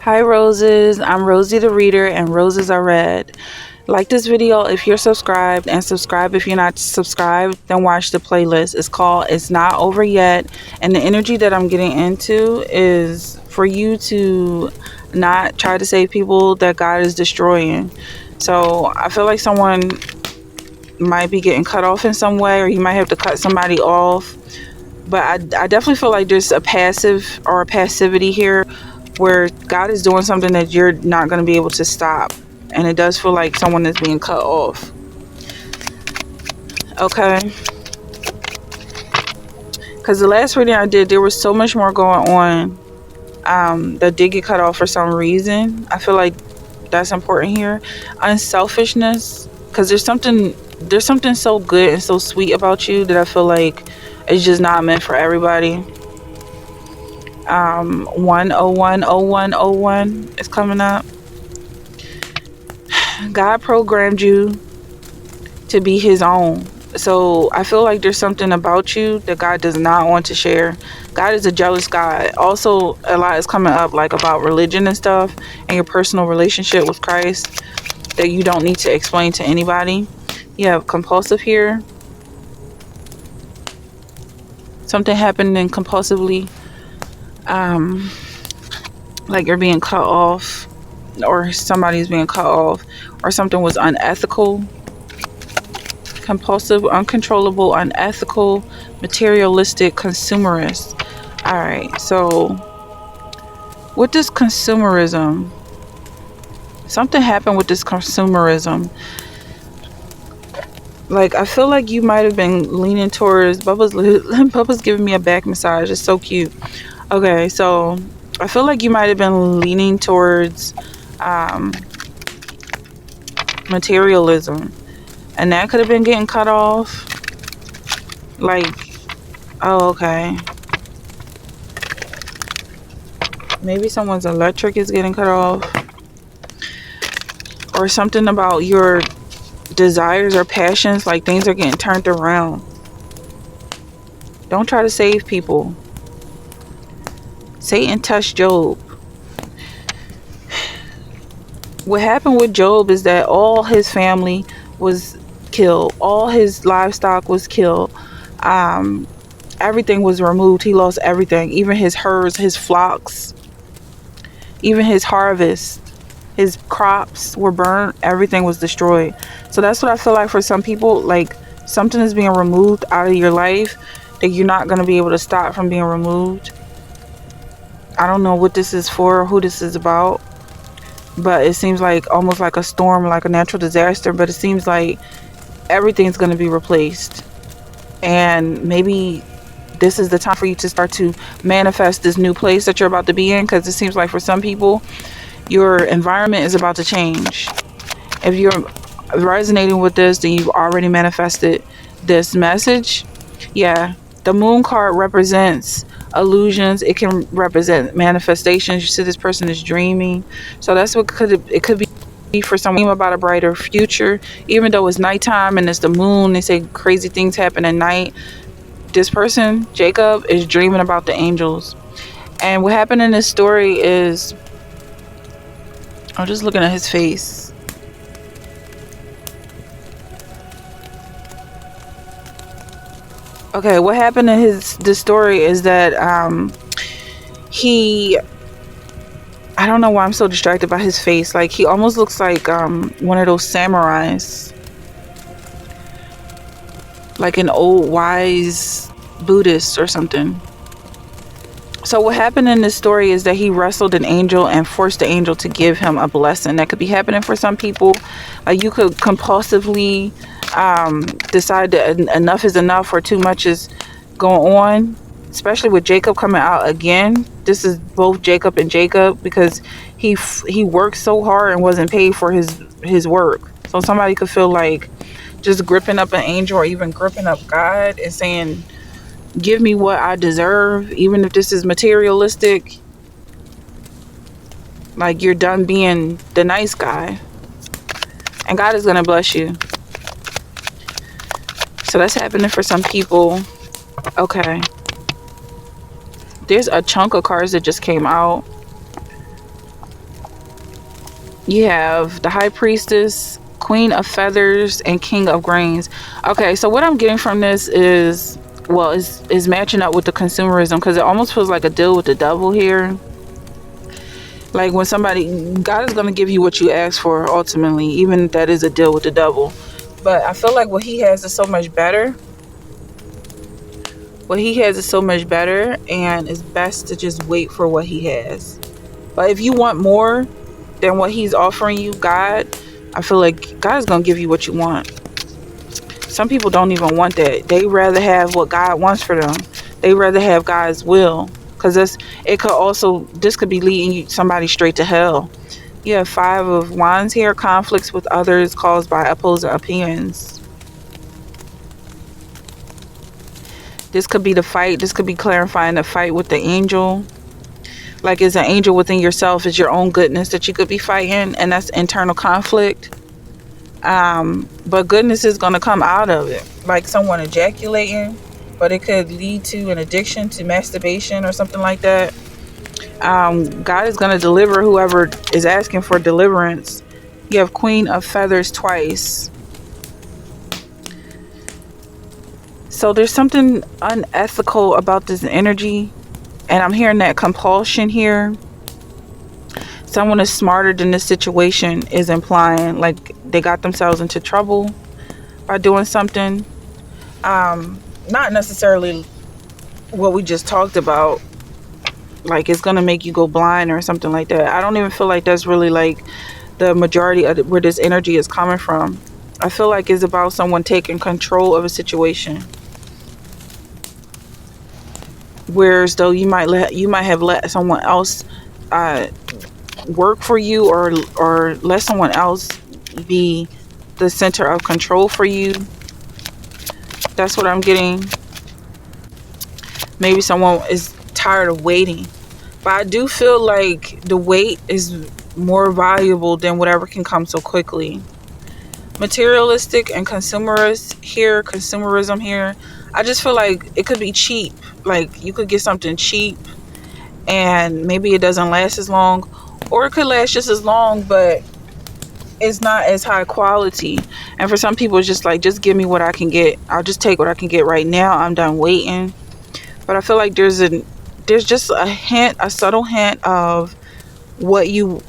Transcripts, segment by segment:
Hi roses, I'm Rosie the reader and roses are red. Like this video if you're subscribed and subscribe if you're not subscribed, then watch the playlist. It's called It's Not Over Yet, and the energy that I'm getting into is for you to not try to save people that God is destroying. So I feel like someone might be getting cut off in some way, or you might have to cut somebody off. But I definitely feel like there's a passive or a passivity here where God is doing something that you're not going to be able to stop. And it does feel like someone is being cut off. Okay. Because the last reading I did, there was so much more going on that did get cut off for some reason. I feel like that's important here. Unselfishness. Because there's something so good and so sweet about you that I feel like it's just not meant for everybody. 1010101 is coming up. God programmed you to be his own. So I feel like there's something about you that God does not want to share. God is a jealous God. Also, a lot is coming up like about religion and stuff and your personal relationship with Christ that you don't need to explain to anybody. You have compulsive here. Something happening compulsively. Like you're being cut off, or somebody's being cut off, or something was unethical. Compulsive, uncontrollable, unethical, materialistic, consumerist. All right, so with this consumerism, something happened with this consumerism. Like I feel like you might have been leaning towards Bubba's giving me a back massage. It's so cute. Okay, so I feel like you might have been leaning towards materialism, and that could have been getting cut off. Like, oh, okay. Maybe someone's electric is getting cut off, or something about your desires or passions, like things are getting turned around. Don't try to save people. Satan touched Job. What happened with Job is that all his family was killed. All his livestock was killed. Everything was removed. He lost everything. Even his herds, his flocks, even his harvest, his crops were burned. Everything was destroyed. So that's what I feel like for some people. Like something is being removed out of your life that you're not going to be able to stop from being removed. I don't know what this is for, who this is about, but it seems like almost like a storm, like a natural disaster. But it seems like everything's going to be replaced, and maybe this is the time for you to start to manifest this new place that you're about to be in, because it seems like for some people your environment is about to change. If you're resonating with this, then you've already manifested this message. Yeah, the moon card represents illusions. It can represent manifestations. You see this person is dreaming, so that's what it could be for someone about a brighter future, even though it's nighttime and it's the moon. They say crazy things happen at night. This person, Jacob, is dreaming about the angels. And what happened in this story is, I'm just looking at his face. Okay, what happened in this story is that I don't know why I'm so distracted by his face. Like he almost looks like one of those samurais, like an old wise Buddhist or something. So what happened in this story is that he wrestled an angel and forced the angel to give him a blessing. That could be happening for some people. Like you could compulsively decide that enough is enough or too much is going on, especially with Jacob coming out again. This is both Jacob and Jacob, because he worked so hard and wasn't paid for his work. So somebody could feel like just gripping up an angel or even gripping up God and saying, give me what I deserve, even if this is materialistic. Like you're done being the nice guy, and God is going to bless you. So that's happening for some people. Okay. There's a chunk of cards that just came out. You have the High Priestess, Queen of Feathers, and King of Grains. Okay, so what I'm getting from this is, well, is matching up with the consumerism, because it almost feels like a deal with the devil here. Like when somebody, God is going to give you what you ask for ultimately, even if that is a deal with the devil. But I feel like what he has is so much better. What he has is so much better, and it's best to just wait for what he has. But if you want more than what he's offering you, God, I feel like God is going to give you what you want. Some people don't even want that. They rather have what God wants for them. They rather have God's will, because this could be leading you somebody straight to hell. You have 5 of Wands here. Conflicts with others caused by opposing opinions. This could be the fight. This could be clarifying the fight with the angel. Like, is an angel within yourself, is your own goodness that you could be fighting, and that's internal conflict. But goodness is going to come out of it, like someone ejaculating, but it could lead to an addiction to masturbation or something like that. God is going to deliver whoever is asking for deliverance. You have Queen of Feathers twice. So there's something unethical about this energy, and I'm hearing that compulsion here. Someone is smarter than this situation is implying, like they got themselves into trouble by doing something. Not necessarily what we just talked about, like it's gonna make you go blind or something like that. I don't even feel like that's really like the majority of where this energy is coming from. I feel like it's about someone taking control of a situation, whereas though you might have let someone else work for you, or let someone else be the center of control for you. That's what I'm getting. Maybe someone is tired of waiting, but I do feel like the wait is more valuable than whatever can come so quickly. Materialistic and consumerism here. I just feel like it could be cheap. Like you could get something cheap and maybe it doesn't last as long, or it could last just as long, but it's not as high quality. And for some people, it's just like, just give me what I can get. I'll just take what I can get right now. I'm done waiting. But I feel like there's just a subtle hint of what you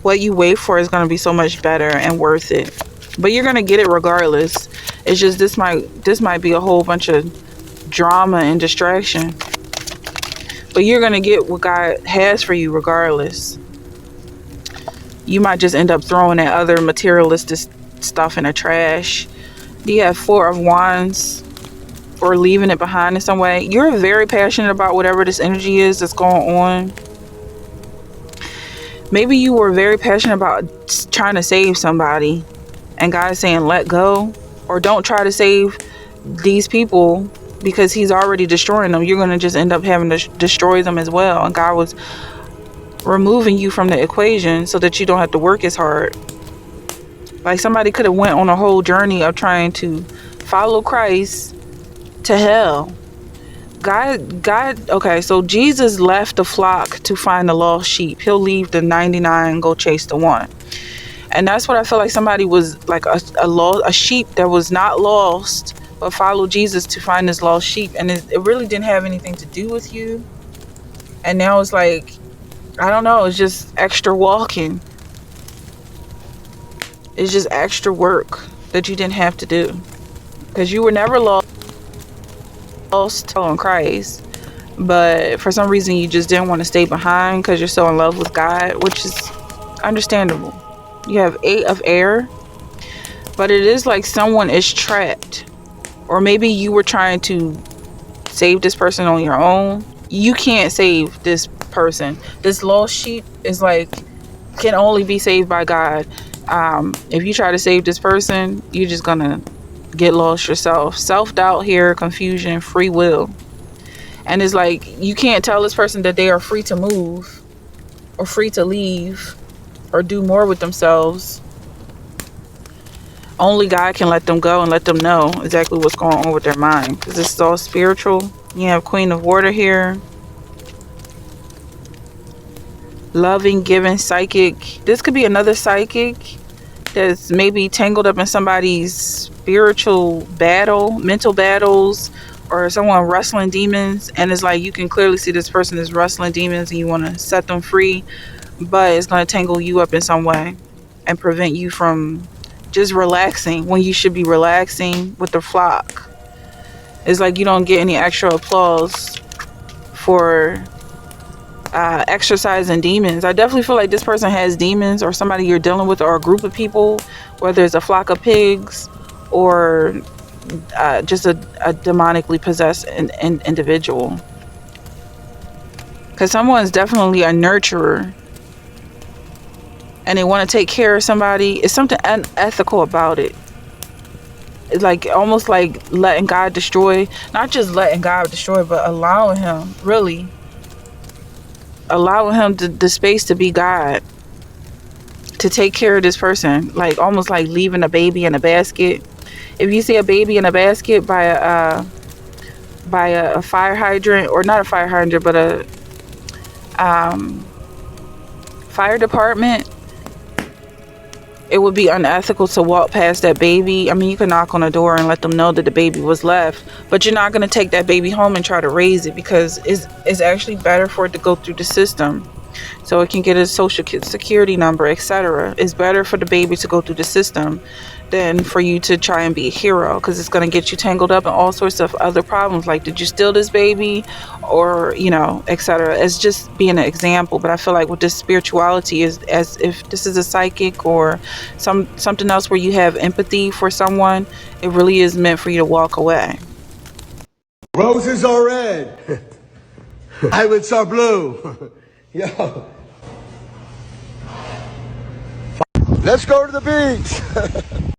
wait for is going to be so much better and worth it. But you're going to get it regardless. It's just this might be a whole bunch of drama and distraction. But you're going to get what God has for you regardless. You might just end up throwing that other materialistic stuff in the trash. You have 4 of Wands, or leaving it behind in some way. You're very passionate about whatever this energy is that's going on. Maybe you were very passionate about trying to save somebody, and God is saying let go, or don't try to save these people because he's already destroying them. You're going to just end up having to destroy them as well, and God was removing you from the equation so that you don't have to work as hard. Like somebody could have went on a whole journey of trying to follow Christ to hell. God, okay, so Jesus left the flock to find the lost sheep. He'll leave the 99 and go chase the one. And that's what I feel like. Somebody was like a sheep that was not lost, but followed Jesus to find this lost sheep. And it really didn't have anything to do with you. And now it's like, I don't know, it's just extra walking. It's just extra work that you didn't have to do. Because you were never lost on Christ. But for some reason you just didn't want to stay behind because you're so in love with God, which is understandable. You have 8 of Air. But it is like someone is trapped. Or maybe you were trying to save this person on your own. You can't save this person. This lost sheep is like, can only be saved by God. If you try to save this person, you're just gonna get lost yourself. Self-doubt here, confusion, free will. And it's like, you can't tell this person that they are free to move or free to leave or do more with themselves. Only God can let them go and let them know exactly what's going on with their mind, because this is all spiritual. You have Queen of Water here. loving, giving psychic. This could be another psychic that's maybe tangled up in somebody's spiritual battle, mental battles, or someone wrestling demons. And it's like you can clearly see this person is wrestling demons and you want to set them free, but it's going to tangle you up in some way and prevent you from just relaxing when you should be relaxing with the flock. It's like you don't get any extra applause for exercising demons. I definitely feel like this person has demons, or somebody you're dealing with, or a group of people, whether it's a flock of pigs or just a demonically possessed individual. Because someone's definitely a nurturer and they want to take care of somebody. It's something unethical about it. It's like almost like letting God destroy, not just letting God destroy, but allowing him, really allowing him the space to be God, to take care of this person, like almost like leaving a baby in a basket. If you see a baby in a basket by a fire hydrant, or not a fire hydrant, but a fire department, it would be unethical to walk past that baby. I mean, you can knock on the door and let them know that the baby was left, but you're not going to take that baby home and try to raise it, because it's actually better for it to go through the system so it can get a social security number, etc. It's better for the baby to go through the system than for you to try and be a hero, because it's going to get you tangled up in all sorts of other problems, like did you steal this baby, or etc. It's just being an example. But I feel like with this spirituality, is as if this is a psychic or something else where you have empathy for someone, it really is meant for you to walk away. Roses are red, violets are blue. Yo, let's go to the beach.